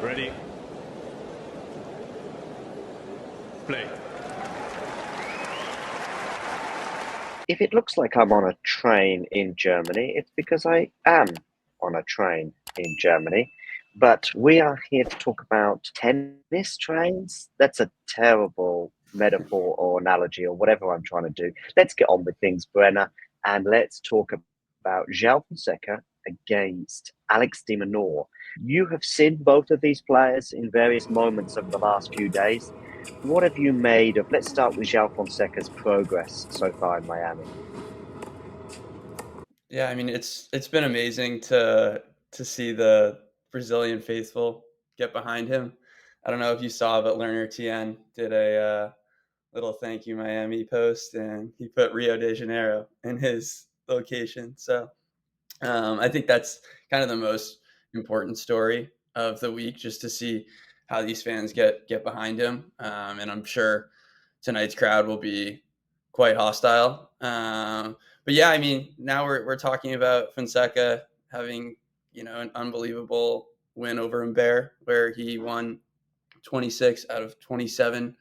Ready, play. If it looks like I'm on a train in Germany, it's because I am on a train in Germany. But we are here to talk about tennis trains. That's a terrible metaphor or analogy or whatever I'm trying to do. Let's get on with things, Brenner, and let's talk about Joao Fonseca against Alex de Minaur. You have seen both of these players in various moments over the last few days. What have you made of? Let's start with Joao Fonseca's progress so far in Miami. Yeah, I mean it's been amazing to see the Brazilian faithful get behind him. I don't know if you saw, but Lerner TN did a little thank you Miami post, and he put Rio de Janeiro in his location. So I think that's kind of the most important story of the week, just to see how these fans get behind him. And I'm sure tonight's crowd will be quite hostile. But yeah, I mean, now we're talking about Fonseca having an unbelievable win over Humbert, where he won 26 out of 27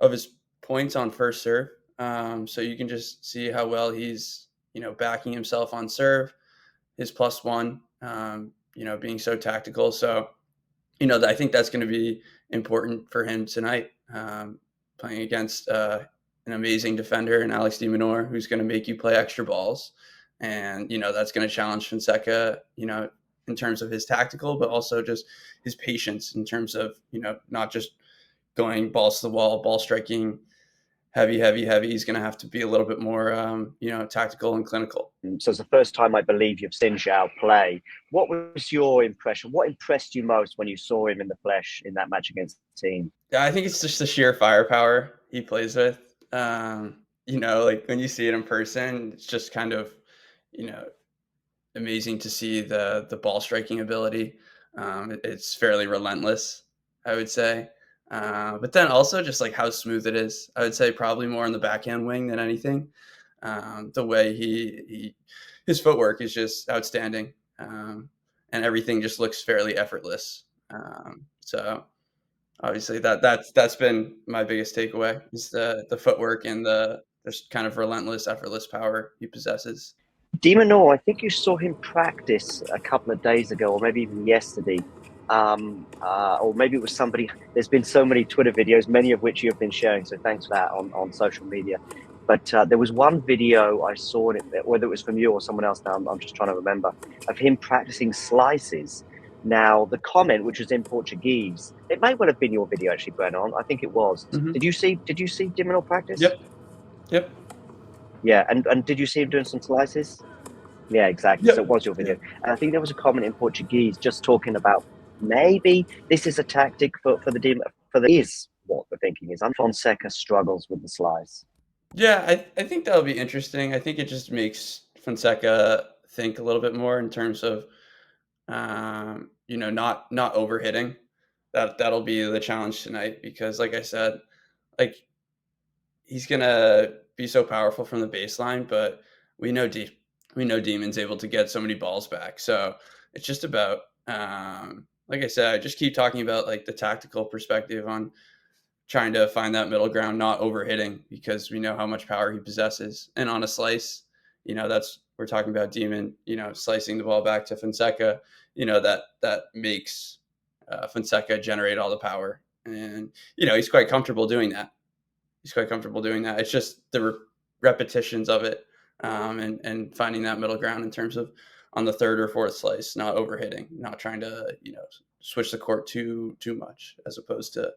of his points on first serve. So you can just see how well he's backing himself on serve, his plus one, being so tactical. So, I think that's going to be important for him tonight, playing against an amazing defender in Alex de Minaur, who's going to make you play extra balls. And, that's going to challenge Fonseca, in terms of his tactical, but also just his patience in terms of, not just going balls to the wall, ball striking, heavy, heavy, heavy. He's going to have to be a little bit more, tactical and clinical. So it's the first time I believe you've seen Zhao play. What was your impression? What impressed you most when you saw him in the flesh in that match against the team? Yeah, I think it's just the sheer firepower he plays with. Like when you see it in person, it's just kind of, you know, amazing to see the ball striking ability. It's fairly relentless, I would say. But then also just like how smooth it is. I would say probably more on the backhand wing than anything. The way his footwork is just outstanding, and everything just looks fairly effortless. So obviously that's been my biggest takeaway, is the footwork and the just kind of relentless, effortless power he possesses. Demonor, I think you saw him practice a couple of days ago, or maybe even yesterday. Or maybe it was somebody. There's been so many Twitter videos, many of which you have been sharing. So thanks for that on social media. But there was one video I saw, whether it was from you or someone else. Now I'm just trying to remember, of him practicing slices. Now the comment, which was in Portuguese, it may well have been your video actually, Brennan. I think it was. Hmm. Did you see Dimonor practice? Yep. Yep. Yeah, and did you see him doing some slices? Yeah, exactly. So it Yep. was your video. Yep. And I think there was a comment in Portuguese just talking about maybe this is a tactic for the demon for the is what the thinking is. And Fonseca struggles with the slice. Yeah, I think that'll be interesting. I think it just makes Fonseca think a little bit more in terms of not overhitting. That'll be the challenge tonight, because like I said, like he's gonna be so powerful from the baseline, but we know we know Demon's able to get so many balls back. So it's just about like I said, I just keep talking about like the tactical perspective on trying to find that middle ground, not overhitting, because we know how much power he possesses. And on a slice, that's we're talking about Demon, slicing the ball back to Fonseca, that makes Fonseca generate all the power. And, he's quite comfortable doing that. He's quite comfortable doing that. It's just the repetitions of it, and finding that middle ground in terms of on the third or fourth slice, not overhitting, not trying to, switch the court too much, as opposed to,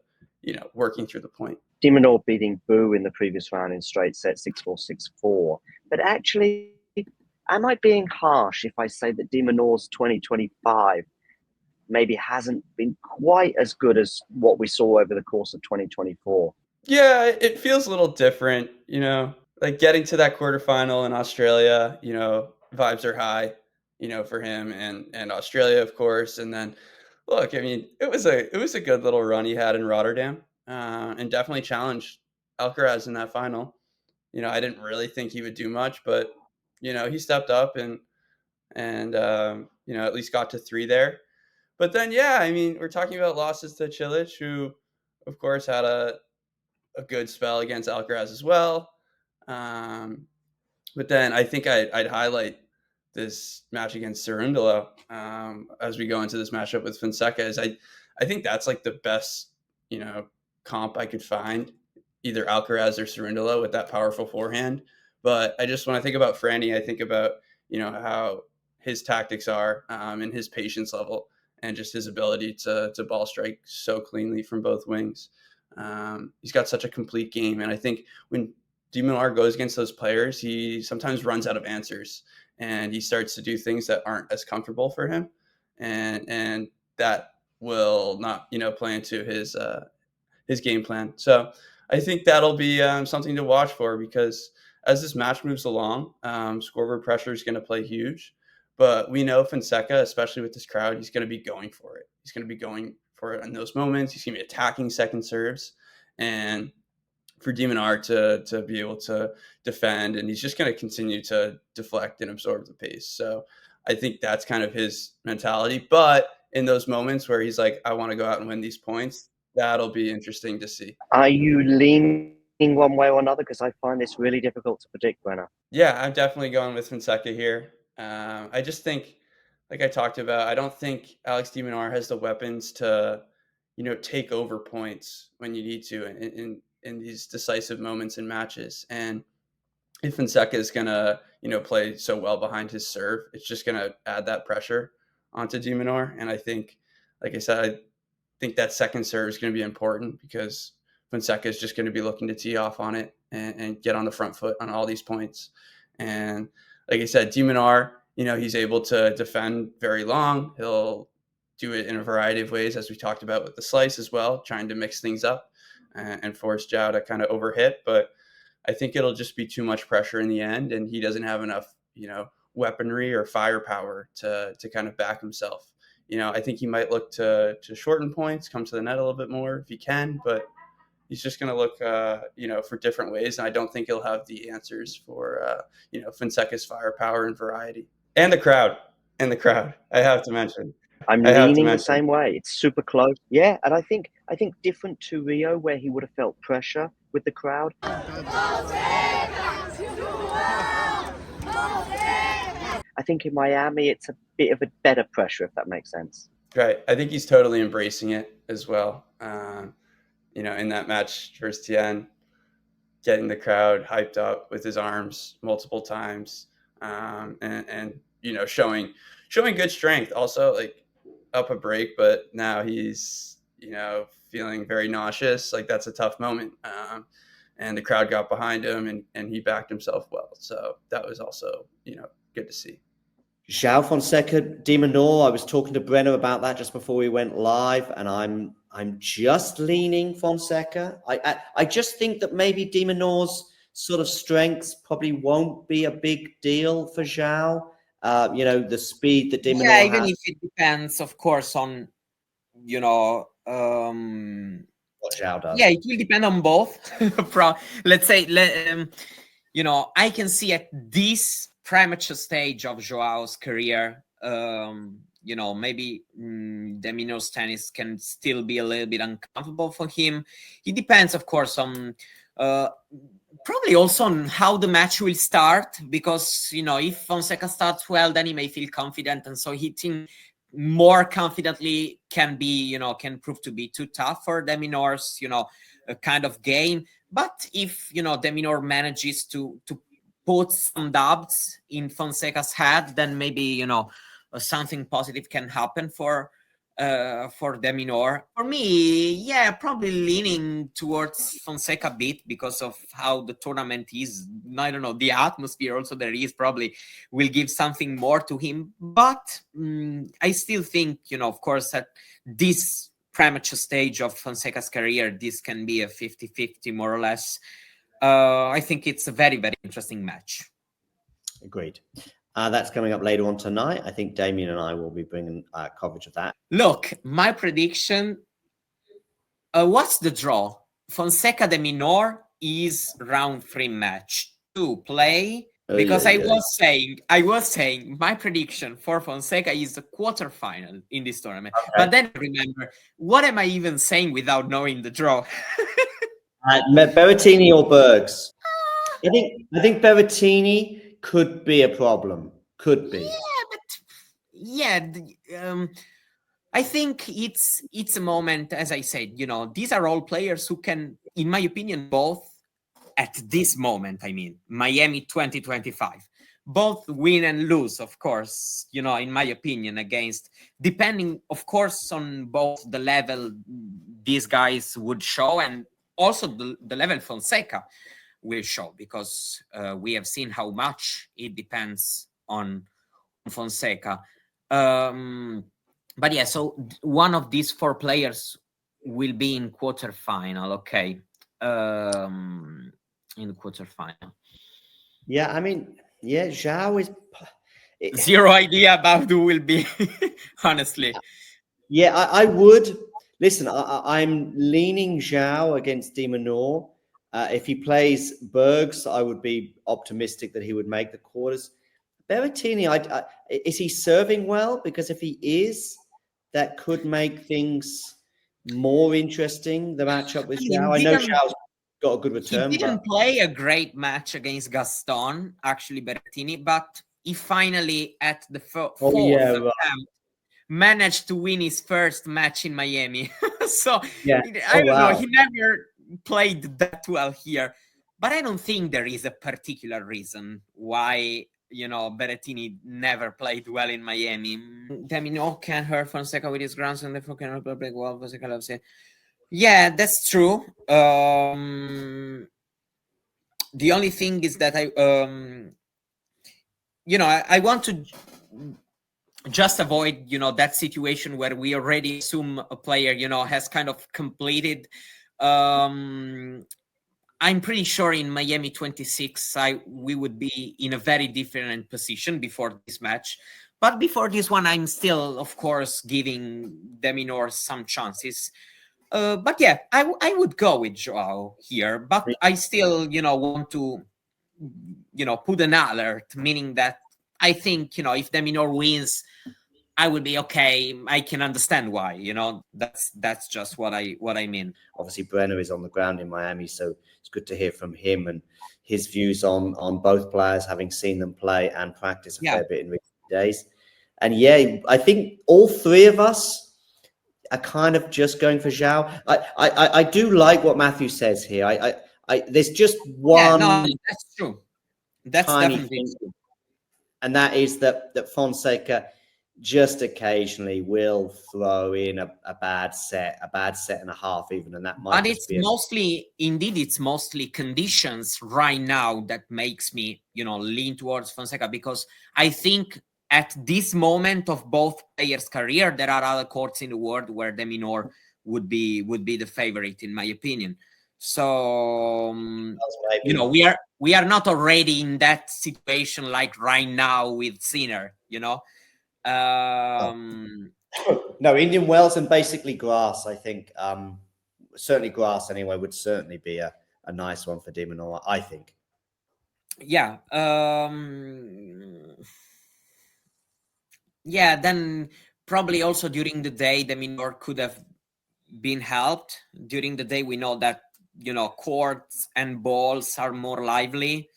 working through the point. Dimonor beating Boo in the previous round in straight set 6-4, 6-4. But actually, am I being harsh if I say that Dimonor's 2025 maybe hasn't been quite as good as what we saw over the course of 2024? Yeah, it feels a little different, like getting to that quarterfinal in Australia, vibes are high, for him and Australia, of course. And then look, I mean, it was a good little run he had in Rotterdam, and definitely challenged Alcaraz in that final. I didn't really think he would do much, but he stepped up and at least got to three there. But then, yeah, I mean, we're talking about losses to Cilic, who, of course, had a good spell against Alcaraz as well. But then I think I'd highlight this match against Cerundolo as we go into this matchup with Fonseca. Is I think that's like the best, comp I could find, either Alcaraz or Cerundolo with that powerful forehand. But I just, when I think about Franny, I think about, how his tactics are and his patience level and just his ability to ball strike so cleanly from both wings. He's got such a complete game. And I think when Minaur goes against those players, he sometimes runs out of answers and he starts to do things that aren't as comfortable for him. And that will not, play into his game plan. So I think that'll be something to watch for, because as this match moves along, scoreboard pressure is going to play huge. But we know Fonseca, especially with this crowd, he's going to be going for it. He's going to be going for it in those moments. He's going to be attacking second serves. And for de Minaur to be able to defend, and he's just going to continue to deflect and absorb the pace. So I think that's kind of his mentality. But in those moments where he's like, I want to go out and win these points, that'll be interesting to see. Are you leaning one way or another? Because I find this really difficult to predict, Brenner. Yeah, I'm definitely going with Fonseca here. I just think, like I talked about, I don't think Alex de Minaur has the weapons to, take over points when you need to in these decisive moments in matches. And if Fonseca is going to, play so well behind his serve, it's just going to add that pressure onto de Minaur. And I think, like I said, I think that second serve is going to be important, because Fonseca is just going to be looking to tee off on it and get on the front foot on all these points. And like I said, de Minaur, he's able to defend very long. He'll do it in a variety of ways, as we talked about with the slice as well, trying to mix things up and force Joao to kind of overhit. But I think it'll just be too much pressure in the end, and he doesn't have enough, weaponry or firepower to kind of back himself. I think he might look to shorten points, come to the net a little bit more if he can, but he's just going to look, for different ways. And I don't think he'll have the answers for, Fonseca's firepower and variety. And the crowd, I have to mention. I'm I have to leaning the mention. same way. It's super close. Yeah, and I think different to Rio, where he would have felt pressure with the crowd. I think in Miami, it's a bit of a better pressure, if that makes sense. Right. I think he's totally embracing it as well. In that match versus Tien, getting the crowd hyped up with his arms multiple times, and showing good strength. Also, like, up a break, but now he's feeling very nauseous. Like, that's a tough moment. And the crowd got behind him, and he backed himself well. So that was also good to see. Joao Fonseca, de Minaur. I was talking to Brenner about that just before we went live, and I'm just leaning Fonseca. I just think that maybe de Minaur's sort of strengths probably won't be a big deal for Joao. The speed that de Minaur has. Even if it depends, of course, on what Joao does. Yeah, it will depend on both. Let's say, I can see at this premature stage of Joao's career, maybe de Minaur's tennis can still be a little bit uncomfortable for him. It depends, of course, on probably also on how the match will start, because if Fonseca starts well, then he may feel confident, and so hitting more confidently can prove to be too tough for de Minaur's kind of game. But if de Minaur manages to put some doubts in Fonseca's head, then maybe something positive can happen for de Minaur. For me, yeah, probably leaning towards Fonseca a bit because of how the tournament is. I don't know, the atmosphere also there is probably will give something more to him. But I still think, of course, at this premature stage of Fonseca's career, this can be a 50-50 more or less. I think it's a very, very interesting match. Agreed. That's coming up later on tonight. I think Damien and I will be bringing coverage of that. Look, my prediction, what's the draw? Fonseca de Minaur is round 3 match. To play Because I was saying my prediction for Fonseca is the quarterfinal in this tournament. Okay. But then remember, what am I even saying without knowing the draw? Berrettini or Bergs? I think Berrettini could be a problem. Could be. I think it's a moment, as I said, these are all players who can, in my opinion, both at this moment, I mean, Miami 2025, both win and lose, of course, in my opinion, against, depending, of course, on both the level these guys would show and also the level Fonseca will show, because we have seen how much it depends on Fonseca. But yeah, so one of these four players will be in quarterfinal. Okay. In the quarterfinal. Yeah, I mean, yeah, Joao is zero idea about who will be, honestly. Yeah, I would listen. I'm leaning Joao against de Minaur. If he plays Bergs, I would be optimistic that he would make the quarters. Berrettini, is he serving well? Because if he is, that could make things more interesting. The matchup with Joao. I know Joao's got a good return. He didn't play a great match against Gaston, actually, Berrettini, but he finally, at the fourth attempt, managed to win his first match in Miami. So I don't know. He never played that well here, but I don't think there is a particular reason why Berrettini never played well in Miami. De Minaur can hurt Fonseca with his grandson, therefore cannot play well. Fonseca loves it. Yeah, that's true. The only thing is that I want to just avoid, that situation where we already assume a player, has kind of completed. I'm pretty sure in Miami 26, we would be in a very different position before this match. But before this one, I'm still, of course, giving de Minaur some chances. But yeah, I would go with Joao here. But I still, want to, put an alert, meaning that I think, if de Minaur wins, I would be okay. I can understand why, that's just what I mean. Obviously, Brenner is on the ground in Miami, so it's good to hear from him and his views on both players, having seen them play and practice a fair bit in recent days. And yeah, I think all three of us are kind of just going for Joao. I do like what Matthew says here. There's just one. Yeah, no, that's true. That's definitely true. And that is that Fonseca just occasionally will throw in a bad set and a half even, and that might. But it's mostly conditions right now that makes me, lean towards Fonseca, because I think at this moment of both players' career, there are other courts in the world where de Minaur would be the favorite, in my opinion. So we are not already in that situation like right now with Sinner, No, Indian Wells and basically grass, I think. Certainly grass anyway would certainly be a nice one for de Minaur, I think. Yeah. Yeah, then probably also during the day, de Minaur could have been helped. During the day, we know that, courts and balls are more lively.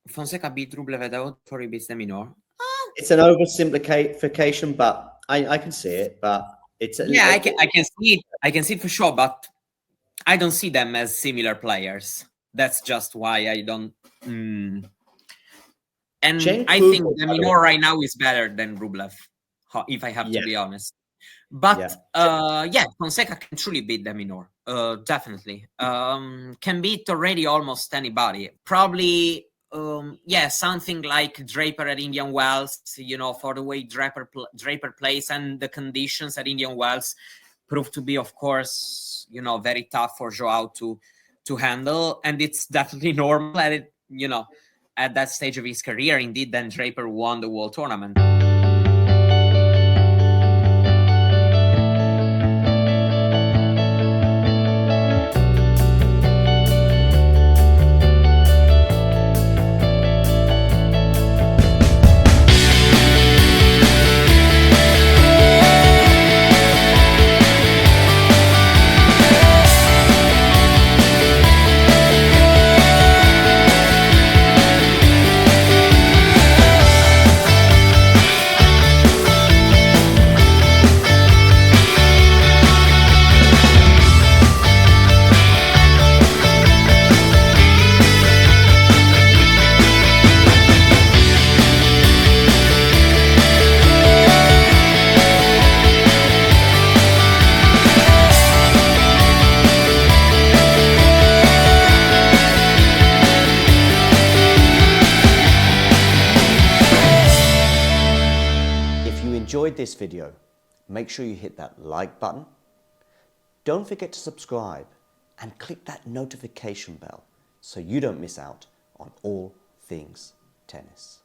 Fonseca beat Rublev without before he beats de Minaur. It's an oversimplification, but I can see it. But it's I can see it. I can see it for sure, but I don't see them as similar players. That's just why I don't. And I think de Minaur right now is better than Rublev, if I have to be honest. But Fonseca can truly beat de Minaur. Definitely. Can beat already almost anybody. Probably. Something like Draper at Indian Wells, for the way Draper plays and the conditions at Indian Wells proved to be, of course, very tough for Joao to handle. And it's definitely normal at that stage of his career. Indeed, then Draper won the World Tournament. this video, make sure you hit that like button. Don't forget to subscribe and click that notification bell so you don't miss out on all things tennis.